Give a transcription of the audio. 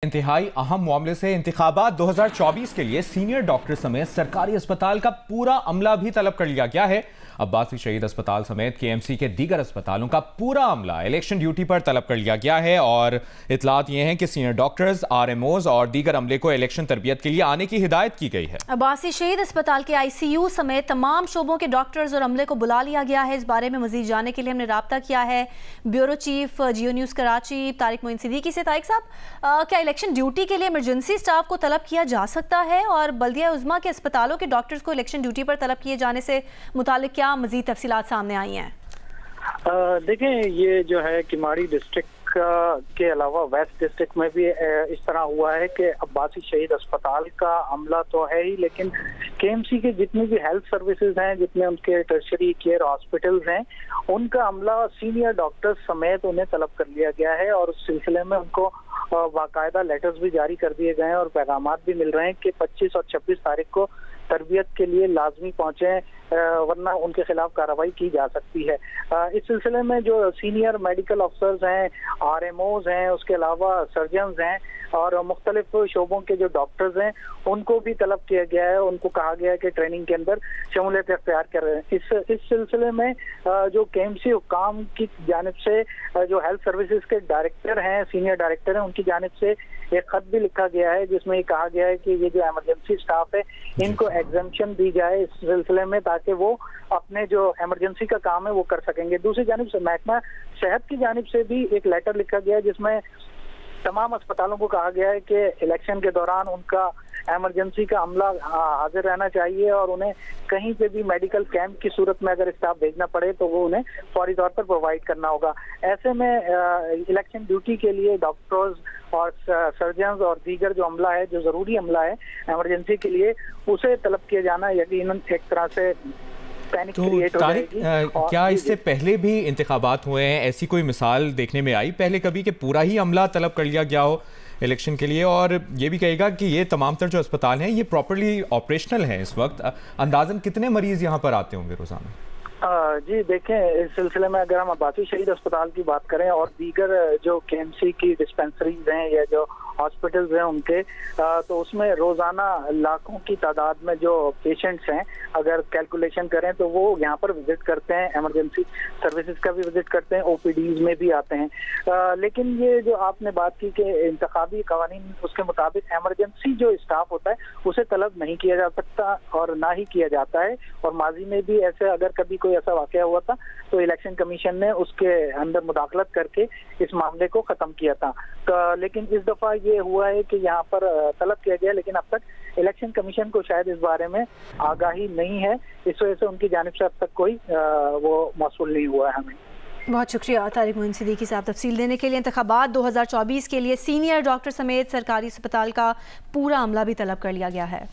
इंतहाई अहम मामले से इंतखाबात 2024 के लिए सीनियर डॉक्टर समेत सरकारी अस्पताल का पूरा अमला भी तलब कर लिया गया है। अब्बासी शहीद अस्पताल समेत केएमसी के दीगर अस्पतालों का पूरा अमला इलेक्शन ड्यूटी पर तलब कर लिया गया है और इतलात ये हैं कि सीनियर डॉक्टर्स, आरएमओज और दीगर अमले को इलेक्शन तरबियत के लिए आने की हिदायत की गई है। अब्बासी शहीद अस्पताल के आईसीयू समेत तमाम शोबों के डॉक्टर्स और अमले को बुला लिया गया है। इस बारे में मजीद जानने के लिए हमने राब्ता किया है ब्यूरो चीफ जियो न्यूज़ कराची तारिक मोइन सिद्दीकी से। तारिक साहब, क्या इलेक्शन ड्यूटी के लिए इमरजेंसी स्टाफ को तलब किया जा सकता है और बल्दिया उज़्मा के अस्पतालों के डॉक्टर्स को इलेक्शन ड्यूटी पर तलब किए जाने से मुतालिक क्या मजीद तफसीलात सामने आई हैं? देखें, ये जो है किमाड़ी डिस्ट्रिक्ट के अलावा वेस्ट डिस्ट्रिक्ट में भी इस तरह हुआ है कि अब्बासी शहीद अस्पताल का अमला तो है ही, लेकिन केएमसी के जितने भी हेल्थ सर्विसेज हैं, जितने उनके टर्शरी केयर हॉस्पिटल्स हैं, उनका अमला सीनियर डॉक्टर्स समेत उन्हें तलब कर लिया गया है और उस सिलसिले में उनको बाकायदा लेटर्स भी जारी कर दिए गए हैं और पैगामात भी मिल रहे हैं कि 25 और 26 तारीख को तरबियत के लिए लाजमी पहुंचे, वरना उनके खिलाफ कार्रवाई की जा सकती है। इस सिलसिले में जो सीनियर मेडिकल अफसर्स हैं, आरएमओज हैं, उसके अलावा सर्जन्स हैं और मुख्तलिफ शोबों के जो डॉक्टर्स हैं, उनको भी तलब किया गया है। उनको कहा गया है कि ट्रेनिंग के अंदर शमूलियत इख्तियार कर रहे हैं। इस सिलसिले में जो केएमसी हुक्काम की जानिब से जो हेल्थ सर्विसेज के डायरेक्टर हैं, सीनियर डायरेक्टर हैं, उनकी जानिब से एक खत भी लिखा गया है जिसमें ये कहा गया है कि ये जो इमरजेंसी स्टाफ है, इनको एग्जम्पशन दी जाए इस सिलसिले में, ताकि वो अपने जो इमरजेंसी का काम है वो कर सकेंगे। दूसरी जानिब से महकमा सेहत की जानिब से भी एक लेटर लिखा गया है जिसमें तमाम अस्पतालों को कहा गया है कि इलेक्शन के दौरान उनका इमरजेंसी का अमला हाजिर रहना चाहिए और उन्हें कहीं पे भी मेडिकल कैंप की सूरत में अगर स्टाफ भेजना पड़े तो वो उन्हें फौरी तौर पर प्रोवाइड करना होगा। ऐसे में इलेक्शन ड्यूटी के लिए डॉक्टर्स और सर्जन्स और दीगर जो अमला है, जो जरूरी अमला है इमरजेंसी के लिए, उसे तलब किया जाना यकीनन एक तरह से तो क्या इससे पहले भी इंतखाबात हुए हैं? ऐसी कोई मिसाल देखने में आई पहले कभी कि पूरा ही अमला तलब कर लिया गया हो इलेक्शन के लिए? और ये भी कहेगा कि ये तमाम तर जो अस्पताल हैं ये प्रॉपर्ली ऑपरेशनल हैं इस वक्त, अंदाजन कितने मरीज यहाँ पर आते होंगे रोजाना? जी देखें, इस सिलसिले में अगर हम अब्बासी शहीद अस्पताल की बात करें और दीगर जो केएमसी की डिस्पेंसरीज हैं या जो हॉस्पिटल्स हैं उनके, तो उसमें रोजाना लाखों की तादाद में जो पेशेंट्स हैं, अगर कैलकुलेशन करें तो वो यहाँ पर विजिट करते हैं, इमरजेंसी सर्विसेज का भी विजिट करते हैं, ओपीडीज में भी आते हैं। लेकिन ये जो आपने बात की कि इंतखाबी कवानीन उसके मुताबिक इमरजेंसी जो स्टाफ होता है उसे तलब नहीं किया जा सकता और ना ही किया जाता है, और माजी में भी ऐसे अगर कभी कोई ऐसा वाकया हुआ था तो इलेक्शन कमीशन ने उसके अंदर मुदाखलत करके इस मामले को खत्म किया था। लेकिन इस दफा ये हुआ है कि यहाँ पर तलब किया गया, लेकिन अब तक इलेक्शन कमीशन को शायद इस बारे में आगाही नहीं है, इस वजह से उनकी जानिब से अब तक कोई वो मौसूल नहीं हुआ है हमें। बहुत शुक्रिया तारिक मोइन सिद्दीकी साहब तफसील देने के लिए। इंतखाबात 2024 के लिए सीनियर डॉक्टर समेत सरकारी अस्पताल का पूरा अमला भी तलब कर लिया गया है।